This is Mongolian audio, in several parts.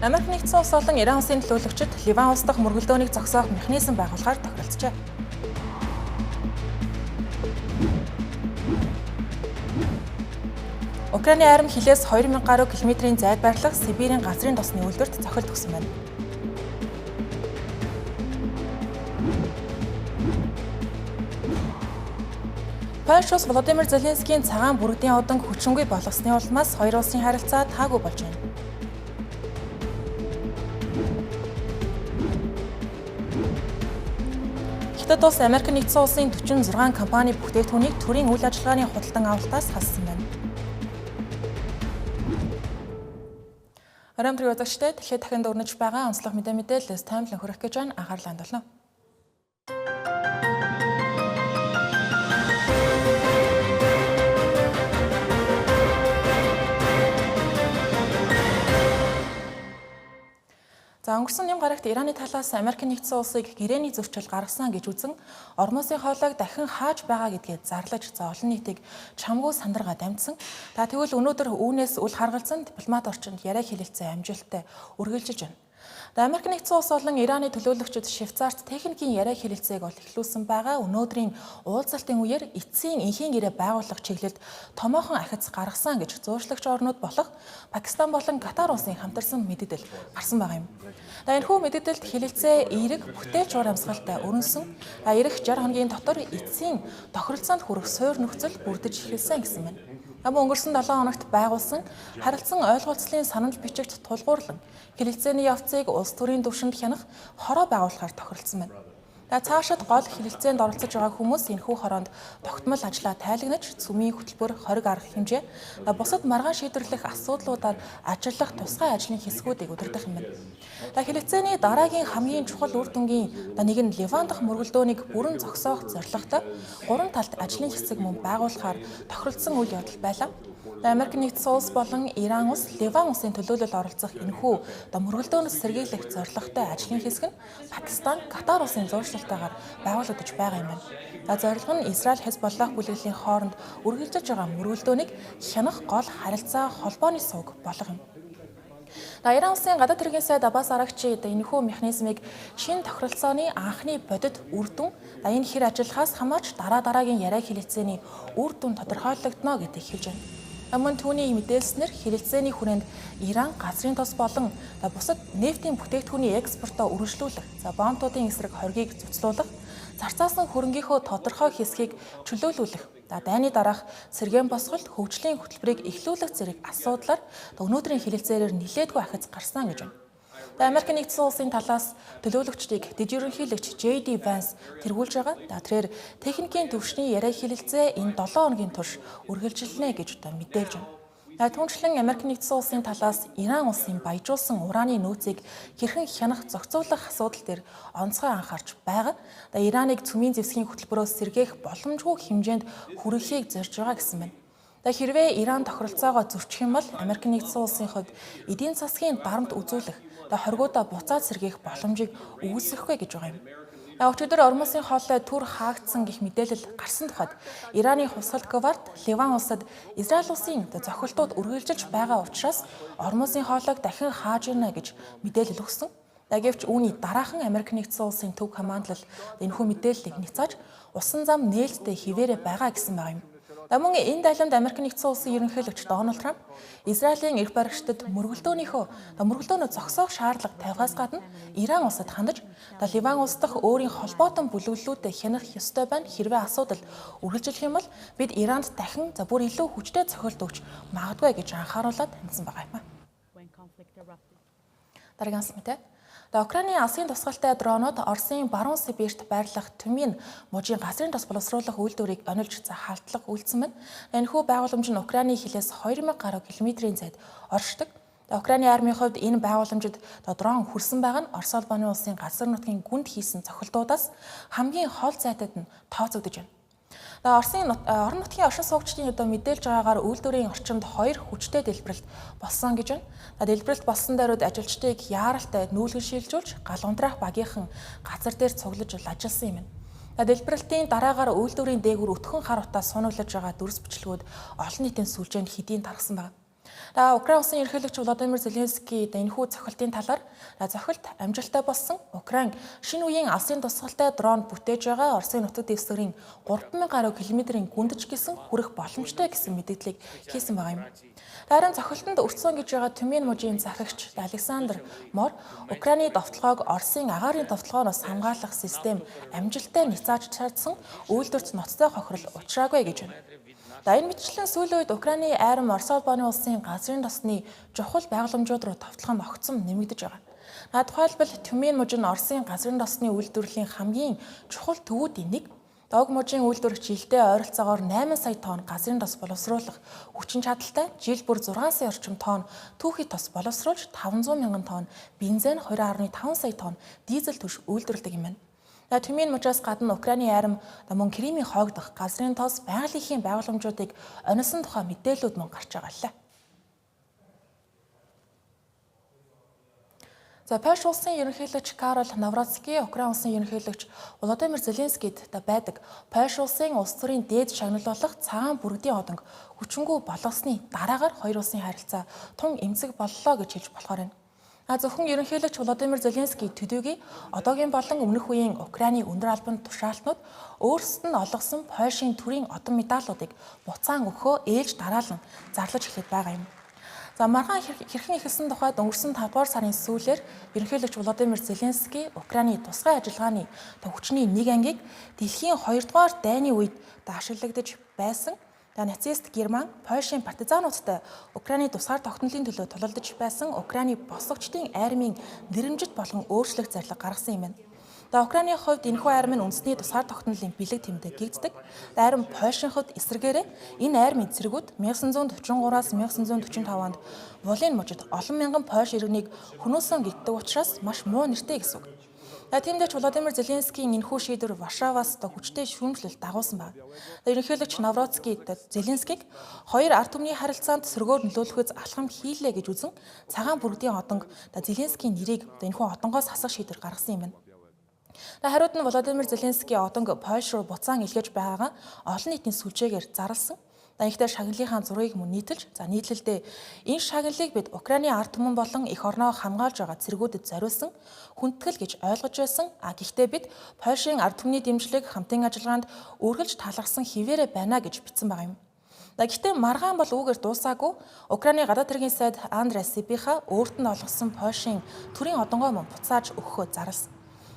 Америк нэгдсэн улс болон Иран улсын төлөөлөгчид Ливан улс дахь мөргөлдөөнийг зогсоох механизм байгуулахаар тохиролцжээ. Украиний арми хилээс 2000 гаруй километрийн зайд байрлах Сибирийн газрын тосны үйлдвэрт цохилт өгсөн байна. Польш улс Володимир Зеленскийн цагаан бүргэдийн удан хүчингүй болгосны улмаас хоёр улсын харилцаа таагүй болж байна. Хятад улс Америк нэгдсэн улсын 46 компани бүтээгдэхүүнийг төрийн үйл ажиллагааны худалдан авалтаас хассан байна. Арамтрыг үзэгчдээ дэлхийд дахин дөрнөж байгаа онцлог мэдээлэлээс таймлан хүрэх гэж байна. Анхаарлаа хандуулна. За өнгөрсөн юм гарагт Ираны талаас Америк нэгдсэн улсыг гэрээний зөрчил гаргасан гэж үзэн Ормосын хоолойг дахин хааж байгаа гэдгээ зарлаж олон нийтийг чамгүй сандаргаа дамжсан. Тэгвэл өнөөдөр үүнээс үл харгалзан дипломат орчинд яриа хэлэлцээ амжилттай үргэлжилж байна. Америк нэгдсэн улс болон Ираны төлөөлөгчид Швейцарт техникийн яриа хэлэлцээг эхлүүлсэн байгаа. Өнөөдрийн уулзалтын үеэр эцсийн энхийн гэрээ байгуулах чиглэлд томоохон ахиц гаргасан гэж зууршлагч орнууд болох Пакистан болон Катар улсын хамтарсан мэдээлэл гарсан байгаа юм. Энэхүү мэдээлэлд хэлэлцээ эерэг бүтээлч уур амьсгалтай өрнөсөн. Ирэх 60 хоногийн дотор эцсийн тохиролцоонд хүрэх суур нөхцөл бүрдэж эхэлсэн гэсэн байна. Өнгөрсөн 7 хоногт байгуулсан харилцан ойлголцлын санал бичигт тулгуурлан хэлэлцээний явцыг улс төрийн түвшинд хянах хороо байгуулахаар тохиролцсон байна. Цаашид гол хэлэлцээнд оролцож байгаа хүмүүс энэхүү хороонд тогтмол ажлаа тайлагнаж цөмийн хөтөлбөр хориг арга хэмжээ бусад маргаан шийдвэрлэх асуудлуудаар ажиллах тусгай ажлын хэсгүүдийг удирдах юм байна. Хэлэлцээний дараагийн хамгийн чухал үр дүнгийн нэг нь Ливан дахь мөргөлдөөнийг бүрэн зогсоох зорилготой 3 талт ажлын хэсэг мөн байгуулахаар тохиролцсон үйл явдал байлаа. Америк нэгдсэн улс болон Иран улс Ливан улсын төлөөлөл оролцох энэхүү мөргөлдөөнөөс сэргийлэх зорилготой ажлын хэсэг нь Пакистан, Катар улсын зуршилтаагаар байгуулагдаж байгаа юм байна. Зорилго нь Израиль Хезболлах бүлэглэлийн хооронд үргэлжилж байгаа мөргөлдөөнийг хянах гол харилцаа холбооны сувг болох юм. Иран улсын гадаад хэргийн сайд Аббас Арагчи энэхүү механизмыг шинэ тохиролцооны анхны бодит үр дүн энэ хэр ажиллахаас хамаарч дараагийн яриа хэлэлцээний үр дүн тодорхойлогдно гэдэг хэлж байна. Мөн түүний мэдээлснээр хэлэлцээний хүрээнд Иран газрын тос болон бусад нефтийн бүтээгдэхүүний экспортоо үргэлжлүүлэх, бомбуудын эсрэг хоргийг цуцлуулах, зарцаасан хөрөнгийнхөө тодорхой хэсгийг чөлөөлүүлэх, дайны дараах сэргээн босгол, хөгжлийн хөтөлбөрийг эхлүүлэх зэрэг асуудлаар өнөөдрийн хэлэлцээрээр нэлээдгүй ахиц гарсан гэж байна. Америк нэгдсэн улсын талаас төлөөлөгчдийг дэд ерөнхийлөгч JD Vance тэргүүлж байгаа. Тэгэхээр техникийн түвшний яриа хэлэлцээ энэ 7 хоногийн турш үргэлжилнэ гэж мэдээлж байна. Түүнчлэн Америк нэгдсэн улсын талаас Иран улсын баяжуулсан ураны нөөцийг хэрхэн хянах зохицуулах асуудал дээр онцгой анхаарч байгаа. Ираныг цөмийн зэвсгийн хөтөлбөрөөс сэргээх боломжгүй хэмжээнд хүрэхийг зорж байгаа гэсэн байна. Хэрвээ Иран тохиролцоогоо зөрчих юм бол Америк нэгдсэн улсын хувьд эдийн засгийн дарамт үзүүлэх, хоригуудаа буцаад сэргээх боломжийг үүсгэхгүй гэж байгаа юм. Өчигдөр Ормосын хоолой түр хаагдсан гэх мэдээлэл гарсан тухайд Ираны хусгал гвард Ливан улсад Израиль улсын зохилтууд үргэлжилж байгаа учраас Ормосын хоолойг дахин хааж ирнэ гэж мэдээлэл өгсөн. Гэвч үүний дараахан Америк нэгдсэн улсын төв командлал энэхүү мэдээллийг няцааж усан зам нээлттэй хിവэрэ байгаа гэсэн байгаа юм. Мөн энэ дайланд Америк нэгдсэн улсын ерөнхийлөгч Дональд Трамп Израилийн эрх баригчдад мөргөлдөөнөө зогсоох шаардлага тавихаас гадна Иран улсад хандаж Ливан улс дахь өөрийн холбоотон бүлэглэлүүдэд хянах ёстой байна. Хэрвээ асуудал үргэлжлэх юм бол бид Иранд дахин бүр илүү хүчтэй цохилт өгч магадгүй гэж анхааруулад хандсан байгаа юм. Дараагийн асуулт. Украиний алсын тусгалтай дронууд Оросын баруун Сибирт байрлах Тюмень мужийн газрын тос боловсруулах үйлдвэрийг онилж халдлага үйлдсэн байна. Энэхүү байгууламж нь Украиний хилээс 2000 гаруй километрийн зайд оршдог. Украиний армийн хувьд энэ байгууламжид дрон хүрсэн байгаа нь Орос улбаны улсын газар нутгийн гүнд хийсэн цохилтуудаас хамгийн хол зайтад нь тооцогдож байна. Орон нутгийн оршин суугчдын мэдээлж байгаагаар үйлдвэрийн орчимд 2 хүчтэй дэлбэрэлт болсон гэж байна. Дэлбэрэлт болсон даруйд ажилчдыг яаралтай нүүлгэн шилжүүлж гал унтраах багийнхан газар дээр цуглаж ажилласан юм. Дэлбэрэлтийн дараагаар үйлдвэрийн дээгүүр өтгөн хар утаа сунуглаж байгаа дүрс бичлэгүүд олон нийтийн сүлжээнд хэдийн тархсан байна. Украин улсын ерөнхийлөгч Володимир Зеленский энэхүү цохилтын талаар цохилт амжилттай болсон Украин шинэ үеийн алсын тусгалтай дрон бүтээж байгаа Оросын нутаг дэвсгэрийн 3000 гаруй километрийн гүндэж гисэн хүрэх боломжтой гэсэн мэдээллийг хийсэн байгаа юм. Харин цохилтонд өртсөн гэж байгаа Тюмень мужийн захирагч Александр Мор Украины довтлогоог Оросын агаарын довтлогооноос хамгаалах систем амжилттай няцааж чадсан үйлдвэрт ноцтой хохирол учраагүй гэж байна. Энэ мэтчлэн сүүлийн үед Украины айрам Орос улбаны улсын газрын тосны чухал байгууламжууд руу товтлох нь огцом нэмэгдэж байгаа. Тухайлбал Тюмень мужид нь Оросын газрын тосны үйлдвэрлэлийн хамгийн чухал төвүүдийн нэг. Дог мужийн үйлдвэрч жилдээ ойролцоогоор 8 сая тонн газрын тос боловсруулах хүчин чадалтай, жил бүр 6 сая орчим тонн түүхий тос боловсруулж 500 мянган тонн бензин 2.5 сая тонн дизель түвш үйлдвэрлэдэг юм байна. Тюмень мужаас гадна Украины айрам мөн Кремийн хоогдох газрын тос байгалийнхын байгууламжуудыг онисон тухай мэдээлүүд мөн гарч байгаа лээ. Польш улсын ерөнхийлөгч Карол Навроцкий Украин улсын ерөнхийлөгч Володимир Зеленскийд байдаг Польш улсын улс төрийн дээд шагнал болох цагаан бүргэдийн одонг хүчингү болгосны дараагаар хоёр улсын харилцаа тун эмзэг боллоо гэж хэлж болохоор байна. Зөвхөн ерөнхийлөгч Володимир Зеленский төдийгүй одоогийн болон өмнөх үеийн Украины өндөр албан тушаалтнууд өөрсдөд нь олгосон Польшийн төрийн одон медалуудыг буцаан өгөхөө ээлж дараалан зарлаж эхлэх байгаа юм. Маргаан хэрхэн эхэлсэн тухайд өнгөрсөн 5 дугаар сарын сүүлээр ерөнхийлөгч Володимир Зеленский Украины тусгай ажиллагааны хүчний нэг ангийг дэлхийн 2 дугаар дайны үед ашиглагдаж байсан нацист Герман, Польшийн партизануудтай Украины тусгаар тогтнолын төлөө тулалдаж байсан Украины босгогчдын армийн нэрэмжит болон өөрчлөх зарлиг гаргасан юм байна. Украины хувьд энэхүү армийн үндэсний тусгаар тогтнолын бэлэг тэмдэг гэгддэг. Харин Польшийн хувьд эсрэгээрээ энэ армийн зэргүүд 1943-аас 1945 онд Волын мужид олон мянган Польш иргэнийг хөнөөсөн гэгддэг учраас маш муу нэртэй гэсэн үг. Тиймдээ ч Володимир Зеленскийн энэхүү шийдвэр Варшаваас хүчтэй шүүмжлэл дагуулсан байна. Ерөнхийлөгч Навроцкий Зеленскийг хоёр ард түмний харилцаанд сөргөөр нөлөөлөхөз алхам хийлээ гэж үзэн цагаан бүргэдийн одонг Зеленскийн нэрийг энэхүү одонгоос хасах шийдвэр гаргасан юм байна. Хариуд нь Володимир Зеленский одонг Польш руу буцаан илгээж байгаагаа олон нийтийн сүлжээгээр зарласан. Ихтэй шагналынхаа зургийг мөн нийтэлж, нийтлэлдээ энэ шагналыг бид Украины ард түмэн болон эх орноо хамгаалж байгаа цэргүүдэд зориулсан хүндэтгэл гэж ойлгож байсан. Гэхдээ бид Польшийн ард түмний дэмжлэг хамтын ажиллагаанд үргэлж талархсан хിവэрэ байна гэж бичсэн байгаа юм. Гэхдээ маргаан бол үүгээр дуусаагүй. Украины гадаад хэргийн сайд Андрей Сибиха өөрт нь олгосон Польшийн төрийн одонгоо мөн буцааж өгөхөө зарласан.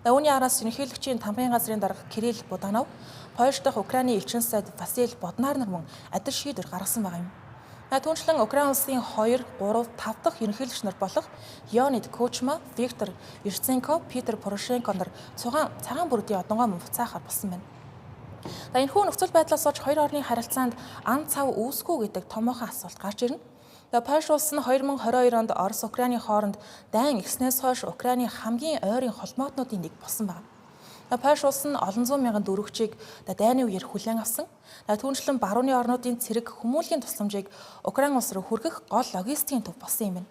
Үүний араас ерөнхийлөгчийн тамгын газрын дарга Кирилл Буданов, Польш дахь Украины элчин сайд Василь Боднар нар мөн адил шийдвэр гаргасан байгаа юм. Түүнчлэн Украин улсын 2, 3, 5 дахь ерөнхийлөгч нар болох Леонид Кучма, Виктор Ющенко, Петр Порошенко нар цагаан бүрдийн одонгоо мөн буцаахаар болсон байна. Энэхүү нөхцөл байдлаас болж хоёр орны харилцаанд ан цав үүсгүй гэдэг томоохон асуулт гарч ирнэ. Польш улс нь 2022 онд Орос Украины хооронд дайн ихснээс хойш Украины хамгийн ойрын холбоотнуудын нэг болсон байна. Польш улс нь олон зуун мянган дөрвөгчийг дайны үеэр хүлээн авсан. Түүнчлэн барууны орнуудын цэрэг хүмүүлийн тусламжийг Украин улс руу хүргэх гол логистикийн төв болсон юм байна.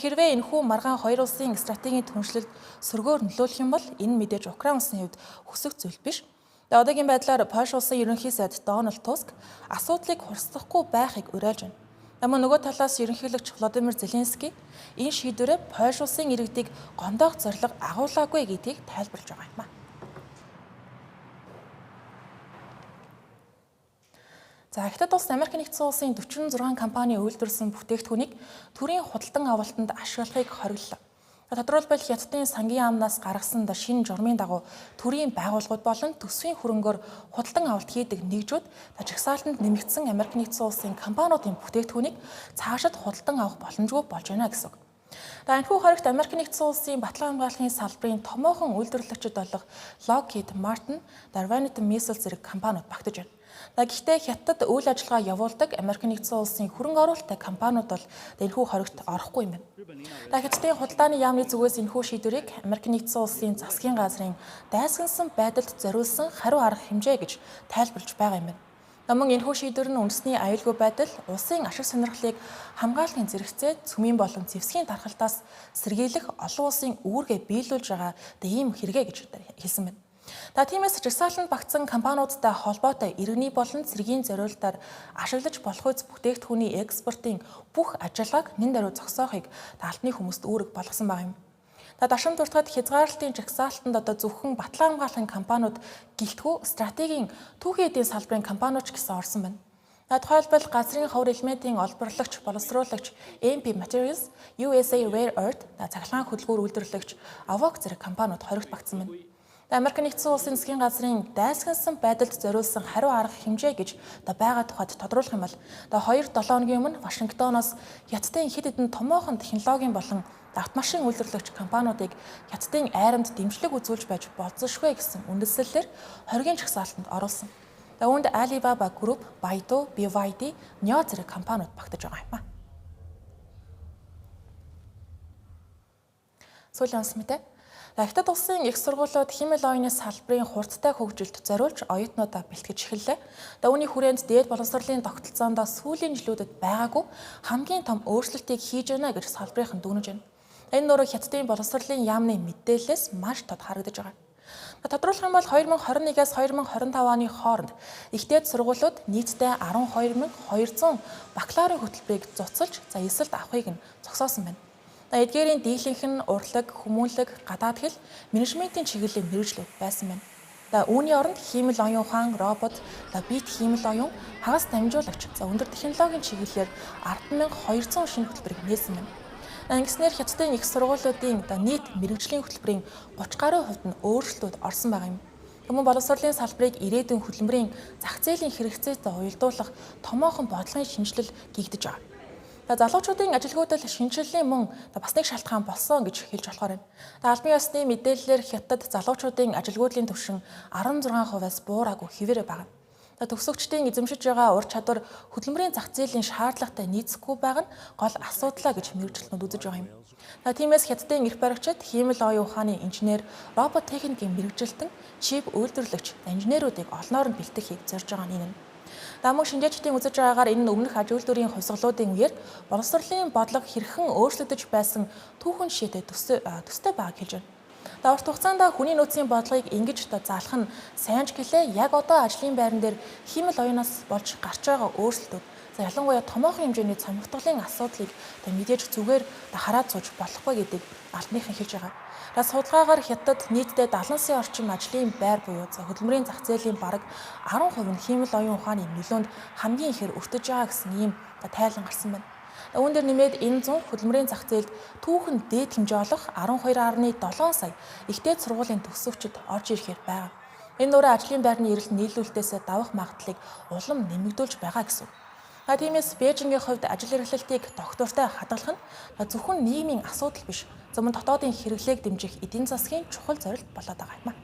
Хэрвээ энэхүү маргаан хоёр улсын стратегийн түншлэлд сөргөөр нөлөөлөх юм бол энэ мэдээж Украин улсын хувьд хүсэх зүйл биш. Одоогийн байдлаар Польш улсын ерөнхий сайд Дональд Туск асуудлыг хурцлахгүй байхыг уриалж байна. Нөгөө талаас ерөнхийлөгч Володимир Зеленский энэ шийдвэрээ Польш улсын иргэдийг гомдоох зорилго агуулаагүй гэдгийг тайлбарлаж байгаа юм. Хятад улс Америк нэгдсэн улсын 46 компани үйлдвэрлэсэн бүтээгдэхүүнийг төрийн худалдан авалтанд ашиглахыг хориглолоо. Тодорхойлбол Хятадын сангийн амнаас гаргасан шинэ журмын дагуу төрийн байгууллагууд болон төсвийн хөрөнгөөр худалдан авалт хийдэг нэгжүүд жагсаалтанд нэмэгдсэн Америк нэгдсэн улсын компаниудын бүтээгдэхүүнийг цаашид худалдан авах боломжгүй болж байна гэсэн үг. Энэхүү хоригт Америк нэгдсэн улсын батлан хамгааллын салбарын томоохон үйлдвэрлэгчид болох Lockheed Martin, Darwiniton Missile зэрэг компаниуд багтаж байна. Гэхдээ Хятад үйл ажиллагаа явуулдаг Америк нэгдсэн улсын хөрөнгө оруулалттай компаниуд бол энэхүү хоригт орохгүй юм байна. Хятадын худалдааны яамны зүгээс энэхүү шийдвэрийг Америк нэгдсэн улсын засгийн газрын дайсагнасан байдалд зориулсан хариу арга хэмжээ гэж тайлбарлаж байгаа юм байна. Мөн энэхүү шийдвэр нь үндэсний аюулгүй байдал, улсын ашиг сонирхлыг хамгаалахын зэрэгцээ, цөмийн болон зэвсгийн тархалтаас сэргийлэх олон улсын үүргээ биелүүлж байгаа ийм хэрэгэ гэж хэлсэн байна. Тиймээс жагсаалтанд багтсан компаниудтай холбоотой иргэний болон цэргийн зориулалтаар ашиглаж болох үс бүтээгдэхүүний экспортын бүх ажиллагааг нэн даруй зогсоохыг албаны хүмүүст үүрэг болгосон байгаа юм. Дашам дуртахад хязгаарлалтын жагсаалтанд зөвхөн батлан хамгаалахын компаниуд гэлтгүү стратегийн түүхийн эдийн салбарын компаниуд ч гэсэн орсон байна. Тухайлбал газрын ховор элементийн олборлогч, боловсруулагч MP Materials, USA Rare Earth, цахилгаан хөдөлгүүр үйлдвэрлэгч Avog зэрэг компаниуд хоригт багтсан байна. Америк нэгдсэн улсын засгийн газрын дайсагнасан байдалд зориулсан хариу арга хэмжээ гэж байгаа тухайд тодруулах юм бол 2-7 хоногийн өмнө Вашингтоноос Хятадын хэд хэдэн томоохон технологийн болон автомашин үйлдвэрлэгч компаниудыг Хятадын айрамд дэмжлэг үзүүлж байж болзошгүй гэсэн үндэслэлээр хоригийн жагсаалтанд оруулсан. Үүнд Alibaba Group, Baidu, BYD, Nio зэрэг компаниуд багтаж байгаа юм. Сүүлийн онц мэдээ. Хятад улсын их сургуулиуд химэл оюуны салбарын хурдтай хөгжилд зориулж оюутнуудаа бэлтгэж эхэллээ. Үүний хүрээнд дээд боловсролын тогтолцоонд сүүлийн жилүүдэд байгаагүй хамгийн том өөрчлөлтийг хийж байна гэж салбарынхан дүгнэж байна. Энэ нөрөө Хятадын боловсролын яамны мэдээлэлээс маш тод харагдаж байгаа. Тодруулах юм бол 2021-аас 2025 оны хооронд их дээд сургуулиуд нийтдээ 12,200 бакалаврын хөтөлбөрийг цуцалж эсэлд авахыг нь зогсоосон байна. Эдгээрийн дийлэнх нь урлаг, хүмүүнлэг, гадаад хэл, менежментийн чиглэлийн мэргэжлүүд байсан байна. Үүний оронд хиймэл оюун ухаан, робот, бит хиймэл оюун, хагас дамжуулагч, өндөр технологийн чиглэлээр 10,200 шинэ хөтөлбөрийг нээсэн байна. Ингэснээр Хятадын их сургуулиудын нийт мэргэжлийн хөтөлбөрийн 30 гаруй хувьд нь өөрчлөлтүүд орсон байгаа юм. Мөн боловсролын салбарыг ирээдүйн хөдөлмөрийн зах зээлийн хэрэгцээтэй уялдуулах томоохон бодлогын шинжилэл гэгдэж байгаа. Залуучуудын ажилгүйдэл шинжиллийн мөн бас нэг шалтгаан болсон гэж хэлж болохоор байна. Албан ёсны мэдээллээр Хятад залуучуудын ажилгүйдлийн түвшин 16%-аас буураагүй хэвээрээ байна. Төгсөгчдийн эзэмшиж байгаа ур чадвар хөдөлмөрийн зах зээлийн шаардлагатай нийцэхгүй байгаа нь гол асуудлаа гэж мэргэжилтнүүд үзэж байгаа юм. Тиймээс Хятадын эрх баригчид хиймэл оюун ухааны инженер, робот техникийн мэргэжилтэн, чип үйлдвэрлэгч, инженеруудыг олноор нь бэлтгэхийг зорж байгаа нь энэ. Мөн шинжээчдийн үзэж байгаагаар энэ өмнөх аж үйлдвэрийн хувьсгалуудын үеэр боловсролын бодлого хэрхэн өөрчлөгдөж байсан түүхэн жишээтэй төстэй байгааг хэлж байна. Урт хугацаанд хүний нөөцийн бодлогыг ингэж заалах нь сайн ч гэлээ яг одоо ажлын байран дээр хиймэл оюунаас болж гарч байгаа өөрчлөлтүүд ялангуяа томоохон хэмжээний цомогтголын асуудлыг мэдээж зүгээр хараад сууж болохгүй гэдэг албаныхан хэлж байгаа. Судалгаагаар Хятад нийтдээ 70 сая орчим ажлын байр буюу хөдөлмөрийн зах зээлийн бараг 10% нь хиймэл оюун ухааны нөлөөнд хамгийн ихээр өртөж байгаа гэсэн ийм тайлан гарсан байна. Үүн дээр нэмээд энэ 100 хөдөлмөрийн зах зээлд түүхэн дээд хэмжээ олох 12.7 сая их дээд сургуулийн төгсөгчид орж ирэхээр байгаа. Энэ нөрөө ажлын байрны эрэлт нийлүүлэлтээс давах магадлалыг улам нэмэгдүүлж байгаа гэсэн. Тиймээс Бээжингийн хувьд ажил эрхлэлтийг доктортой хадгалах нь зөвхөн нийгмийн асуудал биш, зөвхөн дотоодын хэрэглээг дэмжих эдийн засгийн чухал зорилт болоод байгаа юм.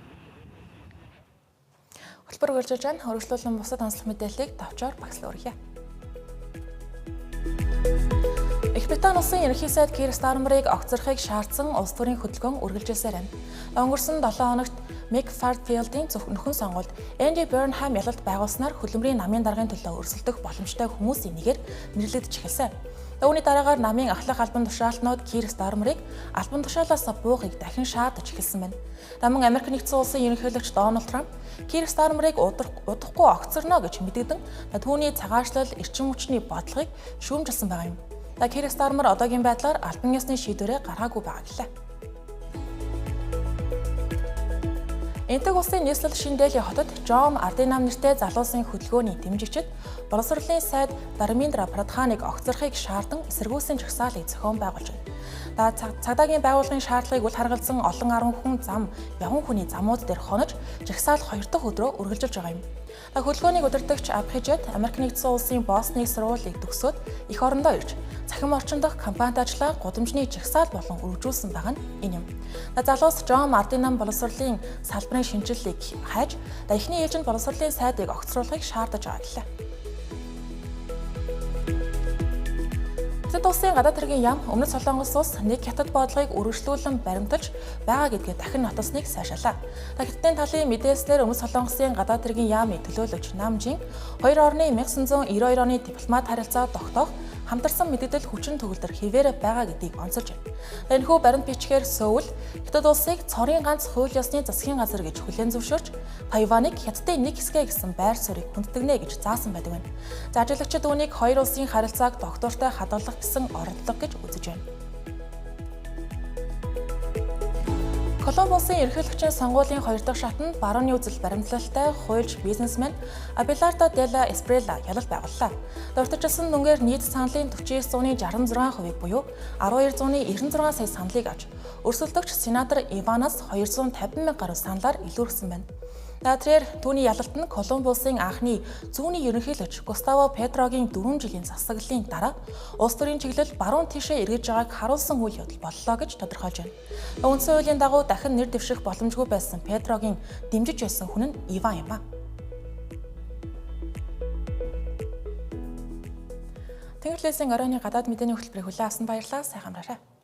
Хөтөлбөр үргэлжлэж байна. Хөрвүүлэн бусад онцлог мэдээллийг товчоор багслан өргөе. Их Британи улсын ерөнхий сайд Кир Стармерыг огцорхыг шаардсан улс төрийн хөдөлгөөн үргэлжилсээр байна. Өнгөрсөн 7 хоногт Mick Farfield-ийн нөхөн сонгуульд Andy Burnham ялалт байгуулснаар хөдөлмөрийн намын даргын төлөө өрсөлдөх боломжтой хүмүүсийн нэгээр нэрлэгдэж эхэлсэн. Үүний дараагаар намын ахлах албан тушаалтнууд Кир Стармерыг албан тушаалаас буухыг дахин шаардаж эхэлсэн байна. Мөн Америк нэгдсэн улсын ерөнхийлөгч Дональд Трамп Кир Стармерыг удахгүй огцорно гэж мэдэгдэн түүний цагаачлал эрчим хүчний бодлогыг шүүмжилсэн байгаа юм. Кир Стармер одоогийн байдлаар албан ёсны шийдвэрээ гаргаагүй байгаа гэлээ. Энтэг улсын нийслэл Шинэ-Дели хотод Жон Ардинам нэртэй залуусын хөдөлгөөний дэмжигчид боловсролын сайд Дарминдра Прадханыг огцорхыг шаардсан эсэргүүцлийн жагсаалыг зохион байгуулж байна. Цагдаагийн байгууллагын шаардлагыг үл харгалзан олон 10 хүн явган хүний замууд дээр хонож жагсаал 2 дахь өдрөө үргэлжилж байгаа юм. Хөдөлгөөнийг удирдагч Абхижид Америк нэгдсэн улсын Бостны сургуулийг төгсөөд эх орондоо ирж цахим орчин дахь компанид ажиллаа гудамжны жагсаал болон үргэлжүүлсэн байгаа нь энэ юм. Залуус Жон Ардинам боловсролын салбарын шинжилгээг хайж эхний ээлжинд боловсролын сайдыг огцруулахыг шаардаж байгаа гэлээ. Хятад улсын гадаад хэргийн яам Өмнөд Солонгос улс нэг хятад бодлогыг үргэлжлүүлэн баримталж байгаа гэдгээ дахин нотолсныг сайшаалаа. Хятадын талын мэдээлснээр Өмнөд Солонгосын гадаад хэргийн яамны төлөөлөгч Намжин 2 орны 1992 оны дипломат харилцаа тогтоох хамтарсан мэдээлэл хүчин төгөлдөр хിവэр байгаа гэдгийг онцолж байна. Энэхүү баримт бичгээр Сөүл Хятад улсыг цорын ганц хууль ёсны засгийн газар гэж хүлээн зөвшөөрч Тайваныг Хятадын нэг хэсгэ гэсэн байр суурийг хүндэтгэнэ гэж заасан байдаг байна. За ажиглагчид үүнийг хоёр улсын харилцааг доктортой хадгалах гэсэн оролдлого гэж үзэж байна. Колумб улсын ерөнхийлөгчийн сонгуулийн 2 дахь шатанд барууны үзэл баримтлалтай хуульч бизнесмен Абеларdo Della Espriella ялалт байгууллаа. Дуртажсан дүнгээр нийт саналын 49.66% буюу 1296 сая саналыг авч өрсөлдөгч сенатор Иванас 250 мянга гаруй саналаар илүүрсэн байна. Тэгэхээр түүний ялалт нь Колумб улсын анхны зүүнний ерөнхийлөгч Густаво Петрогийн 4 жилийн засаглалын дараа улс төрийн чиглэл баруун тишээ эргэж байгааг харуулсан үйл явдал боллоо гэж тодорхойлж байна. Үндсэн хуулийн дагуу дахин нэр дэвших боломжгүй байсан Петрогийн дэмжиж байсан хүн нь Иван юм а. Тэнгэрлэсийн оройны гадаад мэдээний хөтөлбөрийг хүлээн авсан баярлалаа. Сайхан амраарай.